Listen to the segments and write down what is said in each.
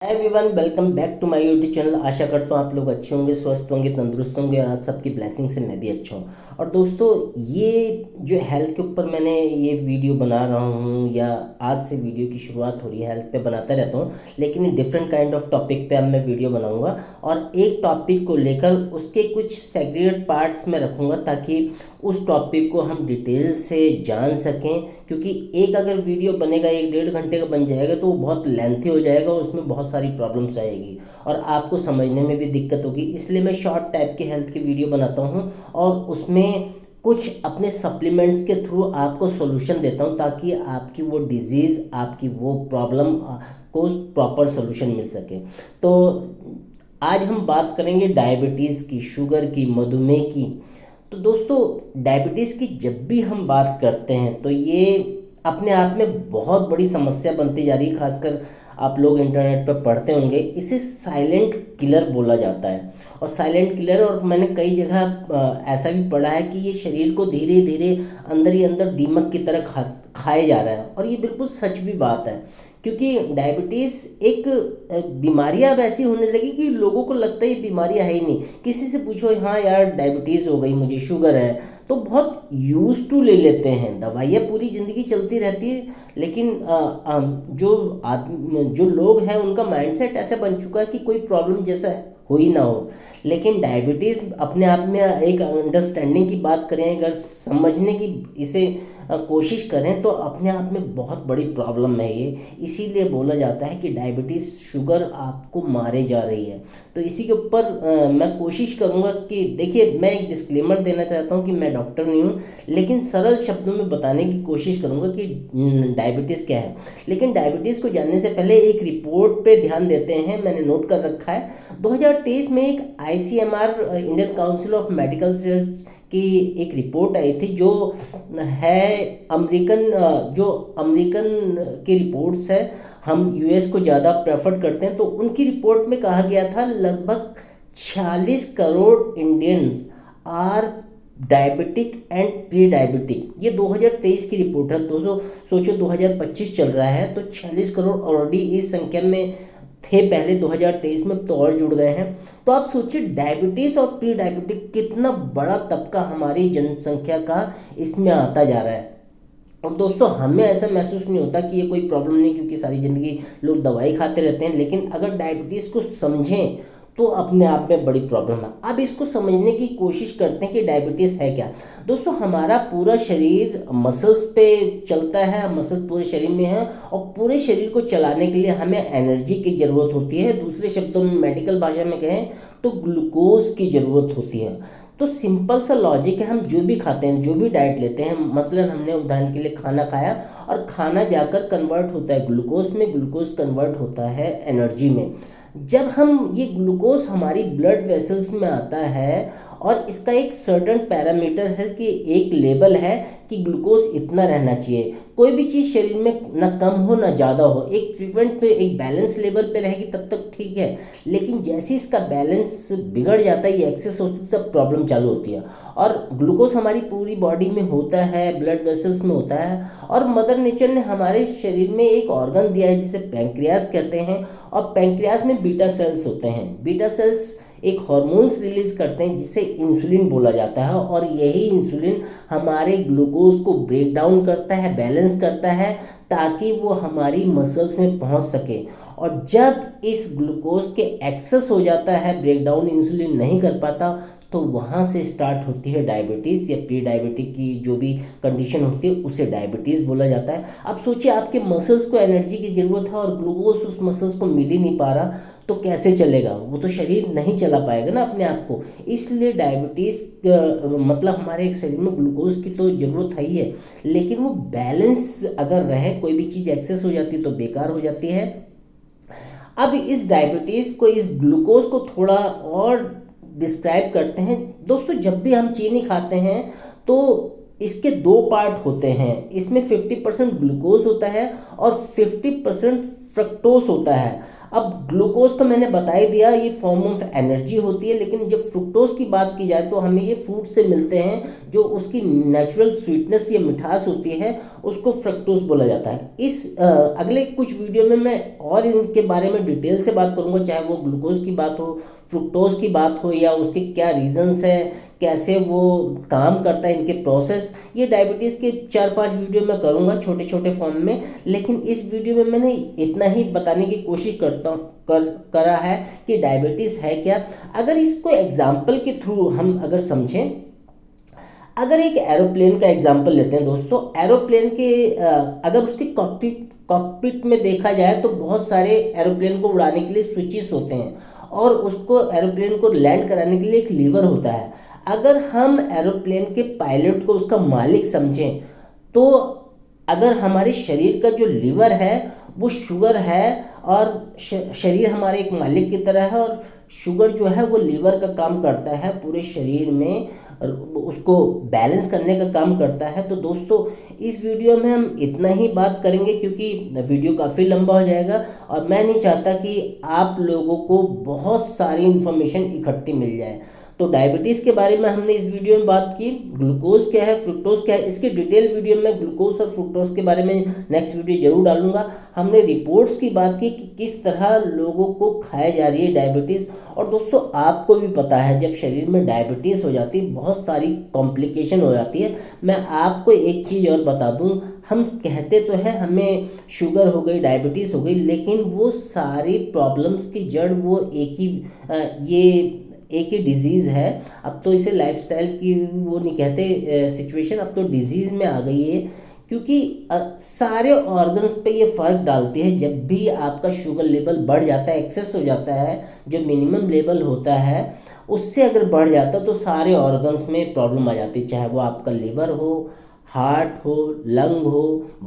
Hi everyone, welcome back to my YouTube channel. आशा करता हूँ आप लोग अच्छे होंगे, स्वस्थ होंगे, तंदुरुस्त होंगे और आप सबकी ब्लेसिंग से मैं भी अच्छा हूँ। और दोस्तों, ये जो हेल्थ के ऊपर मैंने ये वीडियो बना रहा हूँ या आज से वीडियो की शुरुआत हो रही है, हेल्थ पे बनाता रहता हूँ, लेकिन डिफरेंट काइंड ऑफ टॉपिक पे अब मैं वीडियो बनाऊंगा और एक टॉपिक को लेकर उसके कुछ सेग्रीगेट पार्ट्स में रखूँगा ताकि उस टॉपिक को हम डिटेल से जान सकें। क्योंकि एक अगर वीडियो बनेगा 1-1.5 घंटे का बन जाएगा तो वो बहुत लेंथी हो जाएगा, उसमें बहुत सारी प्रॉब्लम्स आएगी और आपको समझने में भी दिक्कत होगी। इसलिए मैं शॉर्ट टाइप के हेल्थ की वीडियो बनाता हूँ और उसमें कुछ अपने सप्लीमेंट्स के थ्रू आपको सॉल्यूशन देता हूँ ताकि आपकी वो डिजीज़, आपकी वो प्रॉब्लम को प्रॉपर सॉल्यूशन मिल सके। तो आज हम बात करेंगे डायबिटीज़ की, शुगर की, मधुमेह की। तो दोस्तों, डायबिटीज़ की जब भी हम बात करते हैं तो ये अपने आप में बहुत बड़ी समस्या बनती जा रही है। खासकर आप लोग इंटरनेट पर पढ़ते होंगे, इसे साइलेंट किलर बोला जाता है। और साइलेंट किलर, और मैंने कई जगह ऐसा भी पढ़ा है कि ये शरीर को धीरे धीरे अंदर ही अंदर दीमक की तरह खाए जा रहा है। और ये बिल्कुल सच भी बात है, क्योंकि डायबिटीज़ एक बीमारी अब ऐसी होने लगी कि लोगों को लगता है ये बीमारी है ही नहीं। किसी से पूछो, हाँ यार डायबिटीज़ हो गई, मुझे शुगर है, तो बहुत यूज टू ले लेते हैं। दवाइयाँ पूरी ज़िंदगी चलती रहती है, लेकिन जो लोग हैं उनका माइंडसेट ऐसा बन चुका है कि कोई प्रॉब्लम जैसा हो ही ना हो। लेकिन डायबिटीज़ अपने आप में एक अंडरस्टैंडिंग की बात करें, अगर समझने की इसे कोशिश करें तो अपने आप में बहुत बड़ी प्रॉब्लम है ये। इसीलिए बोला जाता है कि डायबिटीज़, शुगर आपको मारे जा रही है। तो इसी के ऊपर मैं कोशिश करूँगा कि देखिए, मैं एक डिस्क्लेमर देना चाहता हूँ कि मैं डॉक्टर नहीं हूँ, लेकिन सरल शब्दों में बताने की कोशिश करूँगा कि डायबिटीज़ क्या है। लेकिन डायबिटीज़ को जानने से पहले एक रिपोर्ट पे ध्यान देते हैं, मैंने नोट कर रखा है। 2023 में एक ICMR, Indian council of medical research की एक रिपोर्ट आई थी, जो है अमेरिकन की रिपोर्ट्स है। हम यूएस को ज़्यादा प्रेफर करते हैं। तो उनकी रिपोर्ट में कहा गया था लगभग 46 crore Indians are diabetic and pre diabetic. ये 2023 की रिपोर्ट है। दोस्तों सोचो, 2025 चल रहा है तो 46 करोड़ ऑलरेडी इस संख्या में थे पहले 2023 में, तो और जुड़ गए हैं। तो आप सोचिए, डायबिटीज और प्री डायबिटिक कितना बड़ा तबका हमारी जनसंख्या का इसमें आता जा रहा है। और दोस्तों, हमें ऐसा महसूस नहीं होता कि ये कोई प्रॉब्लम नहीं, क्योंकि सारी ज़िंदगी लोग दवाई खाते रहते हैं। लेकिन अगर डायबिटीज़ को समझें तो अपने आप में बड़ी प्रॉब्लम है। अब इसको समझने की कोशिश करते हैं कि डायबिटीज़ है क्या। दोस्तों, हमारा पूरा शरीर मसल्स पे चलता है, मसल पूरे शरीर में है और पूरे शरीर को चलाने के लिए हमें एनर्जी की ज़रूरत होती है। दूसरे शब्दों में, मेडिकल भाषा में कहें तो ग्लूकोज की ज़रूरत होती है। तो सिंपल सा लॉजिक है, हम जो भी खाते हैं, जो भी डाइट लेते हैं, मसलन हमने उदाहरण के लिए खाना खाया और खाना जाकर कन्वर्ट होता है ग्लूकोज में, ग्लूकोज कन्वर्ट होता है एनर्जी में। जब हम ये ग्लूकोज हमारी ब्लड वेसल्स में आता है और इसका एक सर्टेन पैरामीटर है कि एक लेवल है कि ग्लूकोज इतना रहना चाहिए। कोई भी चीज़ शरीर में ना कम हो ना ज़्यादा हो, एक फ्रीक्वेंट पे, एक बैलेंस लेवल पे रहेगी तब तक ठीक है। लेकिन जैसे इसका बैलेंस बिगड़ जाता है, ये एक्सेस होती है, तब प्रॉब्लम चालू होती है। और ग्लूकोज हमारी पूरी बॉडी में होता है, ब्लड वेसल्स में होता है। और मदर नेचर ने हमारे शरीर में एक ऑर्गन दिया है जिसे पैंक्रियाज कहते हैं। और पैंक्रियाज में बीटा सेल्स होते हैं। बीटा सेल्स एक हार्मोन्स रिलीज करते हैं जिसे इंसुलिन बोला जाता है। और यही इंसुलिन हमारे ग्लूकोज को ब्रेक डाउन करता है, बैलेंस करता है, ताकि वो हमारी मसल्स में पहुंच सके। और जब इस ग्लूकोज के एक्सेस हो जाता है, ब्रेक डाउन इंसुलिन नहीं कर पाता, तो वहाँ से स्टार्ट होती है डायबिटीज़ या प्री डायबिटिक की जो भी कंडीशन होती है, उसे डायबिटीज़ बोला जाता है। अब सोचिए, आपके मसल्स को एनर्जी की ज़रूरत है और ग्लूकोज उस मसल्स को मिल ही नहीं पा रहा, तो कैसे चलेगा? वो तो शरीर नहीं चला पाएगा ना अपने आप को। इसलिए डायबिटीज़ मतलब हमारे एक शरीर में ग्लूकोज की तो ज़रूरत है ही है, लेकिन वो बैलेंस अगर रहे, कोई भी चीज़ एक्सेस हो जाती है तो बेकार हो जाती है। अब इस डायबिटीज़ को, इस ग्लूकोज को थोड़ा और डिस्क्राइब करते हैं। दोस्तों, जब भी हम चीनी खाते हैं तो इसके दो पार्ट होते हैं। इसमें 50% ग्लूकोज होता है और 50% फ्रक्टोज होता है। अब ग्लूकोज तो मैंने बता ही दिया, ये फॉर्म ऑफ एनर्जी होती है। लेकिन जब फ्रुक्टोज की बात की जाए तो हमें ये फूड से मिलते हैं, जो उसकी नेचुरल स्वीटनेस या मिठास होती है उसको फ्रक्टोज बोला जाता है। इस अगले कुछ वीडियो में मैं और इनके बारे में डिटेल से बात करूंगा, चाहे वो ग्लूकोज की बात हो, फ्रुक्टोज की बात हो, या उसके क्या रीजंस हैं, कैसे वो काम करता है, इनके प्रोसेस। ये डायबिटीज़ के 4-5 वीडियो मैं करूँगा छोटे छोटे फॉर्म में, लेकिन इस वीडियो में मैंने इतना ही बताने की कोशिश करा है कि डायबिटीज़ है क्या। अगर इसको एग्जाम्पल के थ्रू हम अगर समझें, अगर एक एरोप्लेन का एग्जाम्पल लेते हैं दोस्तों, एरोप्लेन के अगर उसके कॉकपिट में देखा जाए तो बहुत सारे एरोप्लेन को उड़ाने के लिए स्विचेस होते हैं, और उसको एरोप्लेन को लैंड कराने के लिए एक लीवर होता है। अगर हम एरोप्लेन के पायलट को उसका मालिक समझें, तो अगर हमारे शरीर का जो लीवर है वो शुगर है, और शरीर हमारे एक मालिक की तरह है, और शुगर जो है वो लीवर का काम करता है पूरे शरीर में, उसको बैलेंस करने का काम करता है। तो दोस्तों इस वीडियो में हम इतना ही बात करेंगे, क्योंकि वीडियो काफ़ी लंबा हो जाएगा और मैं नहीं चाहता कि आप लोगों को बहुत सारी इन्फॉर्मेशन इकट्ठी मिल जाए। तो डायबिटीज़ के बारे में हमने इस वीडियो में बात की, ग्लूकोज क्या है, फ्रुक्टोज क्या है, इसके डिटेल वीडियो में ग्लूकोज और फ्रुक्टोज के बारे में नेक्स्ट वीडियो जरूर डालूंगा। हमने रिपोर्ट्स की बात की कि किस तरह लोगों को खाई जा रही है डायबिटीज़। और दोस्तों आपको भी पता है जब शरीर में डायबिटीज़ हो जाती है बहुत सारी कॉम्प्लिकेशन हो जाती है। मैं आपको एक चीज़ और बता दूं, हम कहते तो हैं हमें शुगर हो गई, डायबिटीज़ हो गई, लेकिन वो सारी प्रॉब्लम्स की जड़ वो एक ही डिजीज़ है। अब तो इसे लाइफस्टाइल की वो नहीं कहते सिचुएशन, अब तो डिजीज़ में आ गई है, क्योंकि सारे ऑर्गन्स पे ये फ़र्क डालती है। जब भी आपका शुगर लेवल बढ़ जाता है, एक्सेस हो जाता है, जो मिनिमम लेवल होता है उससे अगर बढ़ जाता है तो सारे ऑर्गन्स में प्रॉब्लम आ जाती है, चाहे वो आपका लिवर हो, हार्ट हो, लंग हो,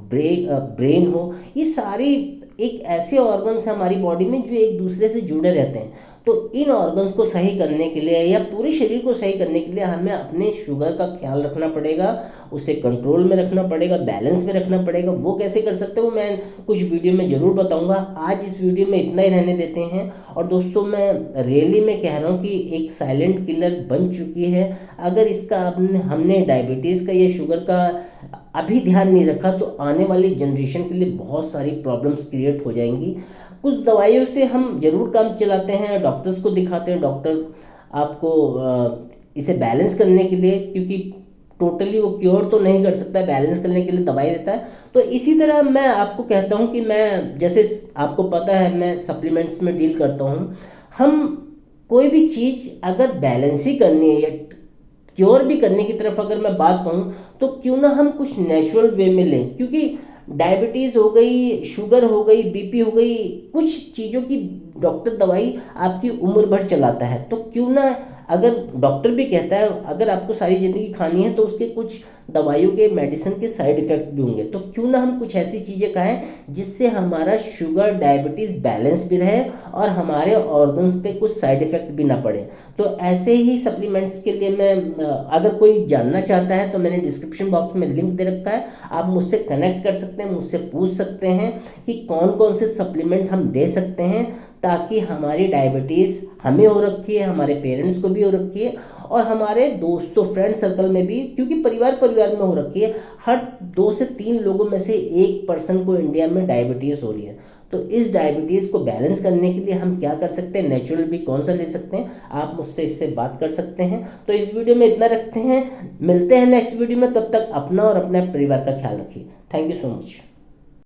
ब्रेन हो। ये सारी एक ऐसे ऑर्गन्स हैं हमारी बॉडी में जो एक दूसरे से जुड़े रहते हैं। तो इन ऑर्गन्स को सही करने के लिए या पूरे शरीर को सही करने के लिए हमें अपने शुगर का ख्याल रखना पड़ेगा, उसे कंट्रोल में रखना पड़ेगा, बैलेंस में रखना पड़ेगा। वो कैसे कर सकते हो मैं कुछ वीडियो में ज़रूर बताऊंगा। आज इस वीडियो में इतना ही रहने देते हैं। और दोस्तों मैं रियली में कह रहा हूँ कि एक साइलेंट किलर बन चुकी है। अगर इसका हमने डायबिटीज़ का या शुगर का अभी ध्यान नहीं रखा तो आने वाली जनरेशन के लिए बहुत सारी प्रॉब्लम्स क्रिएट हो जाएंगी। कुछ दवाइयों से हम जरूर काम चलाते हैं, डॉक्टर्स को दिखाते हैं, डॉक्टर आपको इसे बैलेंस करने के लिए, क्योंकि टोटली वो क्योर तो नहीं कर सकता, बैलेंस करने के लिए दवाई देता है। तो इसी तरह मैं आपको कहता हूँ कि मैं, जैसे आपको पता है मैं सप्लीमेंट्स में डील करता हूँ, हम कोई भी चीज़ अगर बैलेंस ही करनी है या क्योर भी करने की तरफ अगर मैं बात कहूँ तो क्यों ना हम कुछ नेचुरल वे में लें, क्योंकि डायबिटीज़ हो गई, शुगर हो गई, बीपी हो गई, कुछ चीज़ों की डॉक्टर दवाई आपकी उम्र भर चलाता है। तो क्यों ना, अगर डॉक्टर भी कहता है अगर आपको सारी ज़िंदगी खानी है तो उसके कुछ दवाइयों के, मेडिसिन के साइड इफ़ेक्ट भी होंगे, तो क्यों ना हम कुछ ऐसी चीज़ें खाएं जिससे हमारा शुगर डायबिटीज़ बैलेंस भी रहे और हमारे ऑर्गन्स पे कुछ साइड इफ़ेक्ट भी ना पड़े। तो ऐसे ही सप्लीमेंट्स के लिए मैं, अगर कोई जानना चाहता है तो मैंने डिस्क्रिप्शन बॉक्स में लिंक दे रखा है, आप मुझसे कनेक्ट कर सकते हैं, मुझसे पूछ सकते हैं कि कौन कौन से सप्लीमेंट हम दे सकते हैं ताकि हमारी डायबिटीज़ हमें हो रखी है, हमारे पेरेंट्स को भी हो रखी है, और हमारे दोस्तों फ्रेंड सर्कल में भी, क्योंकि परिवार में हो रखी है। हर 2 से 3 लोगों में से 1 पर्सन को इंडिया में डायबिटीज़ हो रही है। तो इस डायबिटीज़ को बैलेंस करने के लिए हम क्या कर सकते हैं, नेचुरल भी कौन सा ले सकते हैं, आप मुझसे इससे बात कर सकते हैं। तो इस वीडियो में इतना रखते हैं, मिलते हैं नेक्स्ट वीडियो में, तब तक अपना और अपने परिवार का ख्याल रखिए। Thank you so much.